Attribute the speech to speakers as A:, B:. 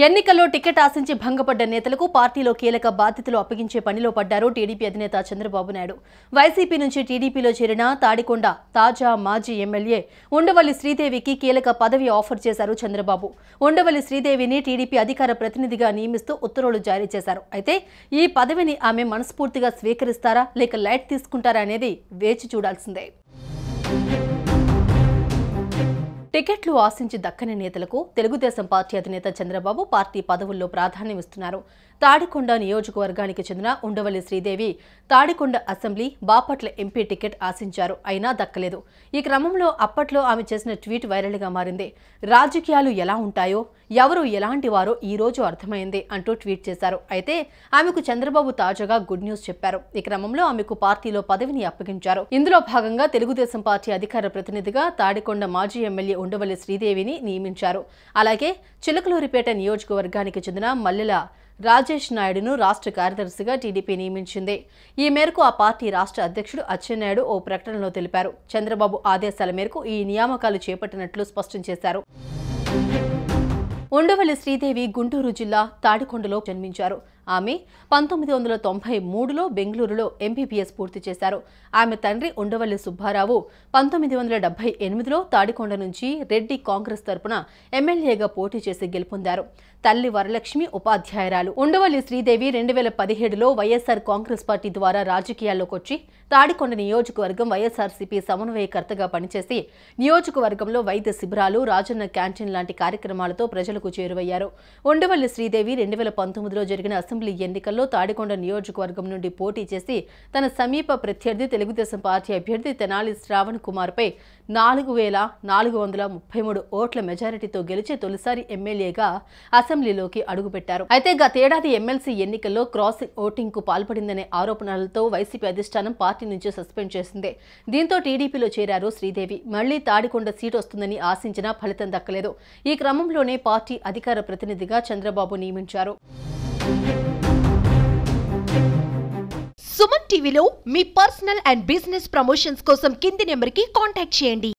A: ఎన్నికల్లో టికెట్ ఆశించి భంగపడ్డ నేతలకు పార్టీలో కీలక బాధ్యతలు అప్పగించే పనిలో పడ్డారు టీడీపీ అధినేత చంద్రబాబు నాయుడు. వైసీపీ నుంచి టీడీపీలో చేరిన తాడికొండ తాజా మాజీ ఎమ్మెల్యే ఉండవల్లి శ్రీదేవికి కీలక పదవి ఆఫర్ చేశారు చంద్రబాబు. ఉండవల్లి శ్రీదేవిని టీడీపీ అధికార ప్రతినిధిగా నియమిస్తూ ఉత్తర్వులు జారీ చేశారు. అయితే ఈ పదవిని ఆమె మనస్ఫూర్తిగా స్వీకరిస్తారా లేక లైట్ తీసుకుంటారా అనేది వేచి చూడాల్సిందే. టికెట్లు ఆశించి దక్కని నేతలకు తెలుగుదేశం పార్టీ అధినేత చంద్రబాబు పార్టీ పదవుల్లో ప్రాధాన్యమిస్తున్నారు. తాడికొండ నియోజకవర్గానికి చెందిన Undavalli Sridevi Tadikonda assembly, Bapatla MP ticket ఆశించారు, అయినా దక్కలేదు. ఈ క్రమంలో అప్పట్లో ఆమె చేసిన ట్వీట్ వైరల్గా మారింది. రాజకీయాలు ఎలా ఉంటాయో, ఎవరు ఎలాంటి వారో ఈ రోజు అర్థమైంది అంటూ ట్వీట్ చేశారు. అయితే ఆమెకు చంద్రబాబు తాజాగా గుడ్ న్యూస్ చెప్పారు. ఈ క్రమంలో ఆమెకు పార్టీలో పదవిని అప్పగించారు. ఇందులో భాగంగా తెలుగుదేశం పార్టీ అధికార ప్రతినిధిగా తాడికొండ మాజీ ఎమ్మెల్యే ఉండవల్లి శ్రీదేవిని నియమించారు. అలాగే చిలకలూరిపేట నియోజకవర్గానికి చెందిన మల్లెల రాజేష్ నాయుడును రాష్ట్ర కార్యదర్శిగా టీడీపీ నియమించింది. ఈ మేరకు ఆ పార్టీ రాష్ట్ర అధ్యక్షుడు అచ్చెన్నాయుడు ఓ ప్రకటనలో తెలిపారు. చంద్రబాబు ఆదేశాల మేరకు ఈ నియామకాలు చేపట్టినట్లు స్పష్టం చేశారు. ఉండవల్లి శ్రీదేవి గుంటూరు జిల్లా తాడికొండలో జన్మించారు. ఆమె 1993లో బెంగళూరులో ఎంబీబీఎస్ పూర్తి చేశారు. ఆమె తండ్రి ఉండవల్లి సుబ్బారావు 1978లో తాడికొండ నుంచి రెడ్డి కాంగ్రెస్ తరపున ఎమ్మెల్యేగా పోటీ చేసి గెలుపొందారు. తల్లి వరలక్ష్మి ఉపాధ్యాయురాలు. ఉండవల్లి శ్రీదేవి 2017లో వైఎస్ఆర్ కాంగ్రెస్ పార్టీ ద్వారా రాజకీయాల్లోకి వచ్చి తాడికొండ నియోజకవర్గం వైఎస్ఆర్సీపీ సమన్వయకర్తగా పనిచేసి నియోజకవర్గంలో వైద్య శిబిరాలు, రాజన్న క్యాంటీన్ లాంటి కార్యక్రమాలతో ప్రజలకు చేరువయ్యారు. ఉండవల్లి శ్రీదేవి 2019లో జరిగిన అసెంబ్లీ ఎన్నికల్లో తాడికొండ నియోజకవర్గం నుండి పోటీ చేసి తన సమీప ప్రత్యర్థి తెలుగుదేశం పార్టీ అభ్యర్థి తెనాలి శ్రావణ్ కుమార్పై 4,433 ఓట్ల మెజారిటీతో గెలిచి తొలిసారి ఎమ్మెల్యేగా అసెంబ్లీలోకి అడుగుపెట్టారు. అయితే గతేడాది ఎమ్మెల్సీ ఎన్నికల్లో క్రాస్ ఓటింగ్ కు పాల్పడిందనే ఆరోపణలతో వైసీపీ అధిష్టానం పార్టీ నుంచి సస్పెండ్ చేసింది. దీంతో టీడీపీలో చేరారు శ్రీదేవి. మళ్లీ తాడికొండ సీటు వస్తుందని ఆశించినా ఫలితం దక్కలేదు. ఈ క్రమంలోనే పార్టీ అధికార ప్రతినిధిగా చంద్రబాబు నియమించారు.
B: సుమన్ టీవీలో మీ పర్సనల్ అండ్ బిజినెస్ ప్రమోషన్స్ కోసం కింది నెంబర్కి కాంటాక్ట్ చేయండి.